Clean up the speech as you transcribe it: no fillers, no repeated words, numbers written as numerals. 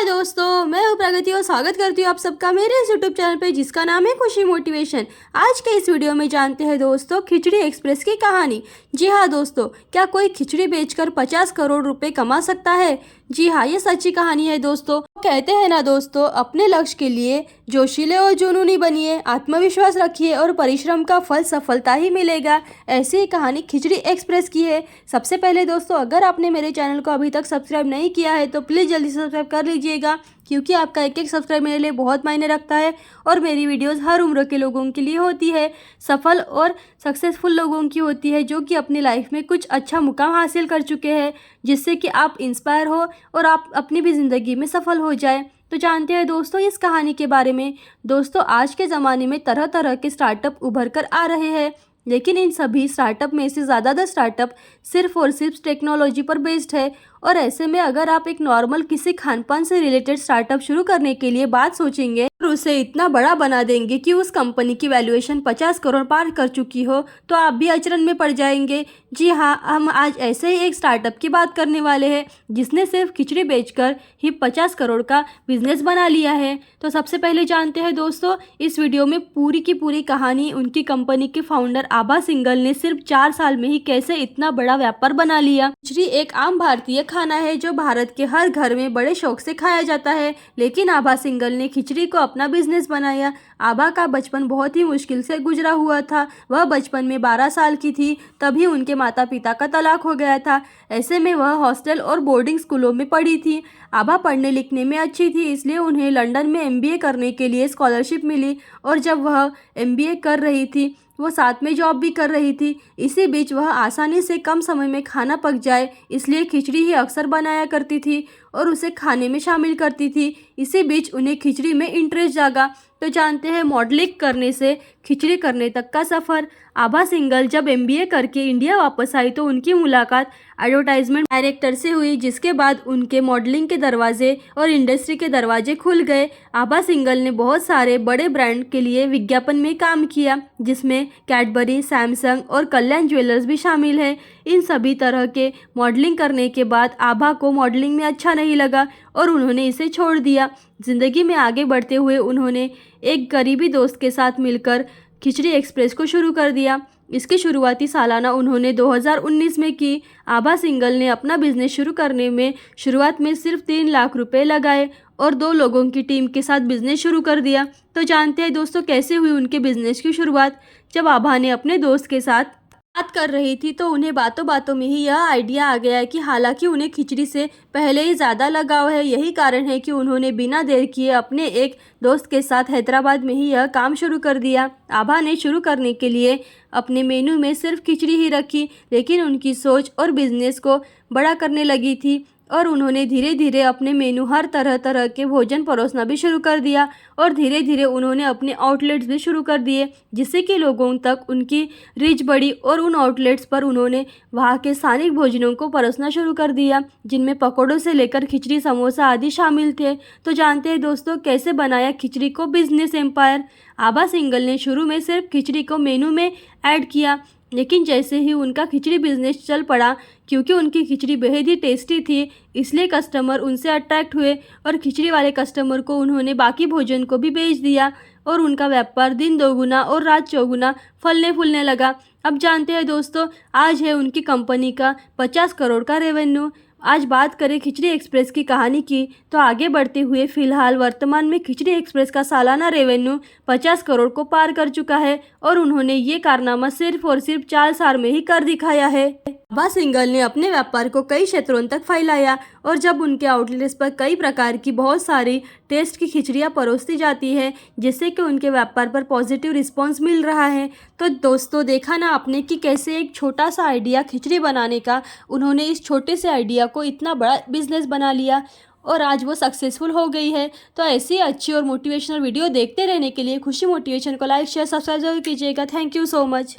दोस्तों, मैं हूँ प्रगति और स्वागत करती हूँ आप सबका मेरे इस यूट्यूब चैनल पे जिसका नाम है खुशी मोटिवेशन। आज के इस वीडियो में जानते हैं दोस्तों खिचड़ी एक्सप्रेस की कहानी। जी हाँ दोस्तों, क्या कोई खिचड़ी बेचकर 50 करोड़ रुपए कमा सकता है? जी हाँ, ये सच्ची कहानी है दोस्तों। कहते हैं ना दोस्तों, अपने लक्ष्य के लिए जोशीले और जुनूनी बनिए, आत्मविश्वास रखिए और परिश्रम का फल सफलता ही मिलेगा। ऐसी ही कहानी खिचड़ी एक्सप्रेस की है। सबसे पहले दोस्तों, अगर आपने मेरे चैनल को अभी तक सब्सक्राइब नहीं किया है तो प्लीज़ जल्दी से सब्सक्राइब कर लीजिएगा, क्योंकि आपका एक एक सब्सक्राइब मेरे लिए बहुत मायने रखता है और मेरी वीडियोस हर उम्र के लोगों के लिए होती है, सफल और सक्सेसफुल लोगों की होती है जो कि अपनी लाइफ में कुछ अच्छा मुकाम हासिल कर चुके हैं, जिससे कि आप इंस्पायर हो और आप अपनी भी ज़िंदगी में सफल हो जाए। तो जानते हैं दोस्तों इस कहानी के बारे में। दोस्तों, आज के ज़माने में तरह तरह के स्टार्टअप उभर कर आ रहे हैं, लेकिन इन सभी स्टार्टअप में से ज़्यादातर स्टार्टअप सिर्फ और सिर्फ टेक्नोलॉजी पर बेस्ड है। और ऐसे में अगर आप एक नॉर्मल किसी खान पान से रिलेटेड स्टार्टअप शुरू करने के लिए बात सोचेंगे और उसे इतना बड़ा बना देंगे कि उस कंपनी की वैल्यूएशन 50 करोड़ पार कर चुकी हो, तो आप भी अचरज में पड़ जाएंगे। जी हाँ, हम आज ऐसे ही एक स्टार्टअप की बात करने वाले हैं जिसने सिर्फ खिचड़ी बेचकर ही 50 करोड़ का बिजनेस बना लिया है। तो सबसे पहले जानते हैं दोस्तों इस वीडियो में पूरी की पूरी कहानी उनकी कंपनी के फाउंडर आभा सिंघल ने सिर्फ 4 साल में ही कैसे इतना बड़ा व्यापार बना लिया। खिचड़ी एक आम भारतीय खाना है जो भारत के हर घर में बड़े शौक से खाया जाता है, लेकिन आभा सिंघल ने खिचड़ी को अपना बिजनेस बनाया। आभा का बचपन बहुत ही मुश्किल से गुजरा हुआ था। वह बचपन में 12 साल की थी तभी उनके माता पिता का तलाक हो गया था। ऐसे में वह हॉस्टल और बोर्डिंग स्कूलों में पढ़ी थी। आभा पढ़ने लिखने में अच्छी थी, इसलिए उन्हें लंदन में एमबीए करने के लिए स्कॉलरशिप मिली और जब वह एमबीए कर रही थी वो साथ में जॉब भी कर रही थी। इसी बीच वह आसानी से कम समय में खाना पक जाए इसलिए खिचड़ी ही अक्सर बनाया करती थी और उसे खाने में शामिल करती थी। इसी बीच उन्हें खिचड़ी में इंटरेस्ट जागा। तो जानते हैं मॉडलिंग करने से खिचड़ी करने तक का सफ़र। आभा सिंघल जब एमबीए करके इंडिया वापस आई तो उनकी मुलाकात एडवर्टाइजमेंट डायरेक्टर से हुई, जिसके बाद उनके मॉडलिंग के दरवाजे और इंडस्ट्री के दरवाजे खुल गए। आभा सिंघल ने बहुत सारे बड़े ब्रांड के लिए विज्ञापन में काम किया, जिसमें कैडबरी, सैमसंग और कल्याण ज्वेलर्स भी शामिल है। इन सभी तरह के मॉडलिंग करने के बाद आभा को मॉडलिंग में अच्छा नहीं लगा और उन्होंने इसे छोड़ दिया। ज़िंदगी में आगे बढ़ते हुए उन्होंने एक करीबी दोस्त के साथ मिलकर खिचड़ी एक्सप्रेस को शुरू कर दिया। इसकी शुरुआती सालाना उन्होंने 2019 में की। आभा सिंघल ने अपना बिजनेस शुरू करने में शुरुआत में सिर्फ 3 लाख रुपए लगाए और 2 लोगों की टीम के साथ बिजनेस शुरू कर दिया। तो जानते हैं दोस्तों कैसे हुई उनके बिजनेस की शुरुआत। जब आभा ने अपने दोस्त के साथ बात कर रही थी तो उन्हें बातों बातों में ही यह आइडिया आ गया कि हालांकि उन्हें खिचड़ी से पहले ही ज़्यादा लगाव है, यही कारण है कि उन्होंने बिना देर किए अपने एक दोस्त के साथ हैदराबाद में ही यह काम शुरू कर दिया। आभा ने शुरू करने के लिए अपने मेनू में सिर्फ खिचड़ी ही रखी, लेकिन उनकी सोच और बिजनेस को बड़ा करने लगी थी और उन्होंने धीरे धीरे अपने मेनू हर तरह तरह के भोजन परोसना भी शुरू कर दिया और धीरे धीरे उन्होंने अपने आउटलेट्स भी शुरू कर दिए, जिससे कि लोगों तक उनकी रीच बढ़ी और उन आउटलेट्स पर उन्होंने वहाँ के स्थानिक भोजनों को परोसना शुरू कर दिया, जिनमें पकौड़ों से लेकर खिचड़ी, समोसा आदि शामिल थे। तो जानते हैं दोस्तों कैसे बनाया खिचड़ी को बिजनेस एम्पायर। आभा सिंघल ने शुरू में सिर्फ खिचड़ी को मेनू में ऐड किया, लेकिन जैसे ही उनका खिचड़ी बिजनेस चल पड़ा, क्योंकि उनकी खिचड़ी बेहद ही टेस्टी थी, इसलिए कस्टमर उनसे अट्रैक्ट हुए और खिचड़ी वाले कस्टमर को उन्होंने बाकी भोजन को भी बेच दिया और उनका व्यापार दिन दोगुना और रात चौगुना फलने फूलने लगा। अब जानते हैं दोस्तों आज है उनकी कंपनी का 50 करोड़ का रेवेन्यू। आज बात करें खिचड़ी एक्सप्रेस की कहानी की तो आगे बढ़ते हुए फिलहाल वर्तमान में खिचड़ी एक्सप्रेस का सालाना रेवेन्यू 50 करोड़ को पार कर चुका है और उन्होंने ये कारनामा सिर्फ और सिर्फ 4 साल में ही कर दिखाया है। आभा सिंघल ने अपने व्यापार को कई क्षेत्रों तक फैलाया और जब उनके आउटलेट्स पर कई प्रकार की बहुत सारी टेस्ट की खिचड़ियाँ परोसी जाती है, जिससे कि उनके व्यापार पर पॉजिटिव रिस्पांस मिल रहा है। तो दोस्तों देखा ना आपने कि कैसे एक छोटा सा आइडिया खिचड़ी बनाने का, उन्होंने इस छोटे से आइडिया को इतना बड़ा बिजनेस बना लिया और आज वो सक्सेसफुल हो गई है। तो ऐसी अच्छी और मोटिवेशनल वीडियो देखते रहने के लिए खुशी मोटिवेशन को लाइक, शेयर, सब्सक्राइब जरूर कीजिएगा। Thank you so much.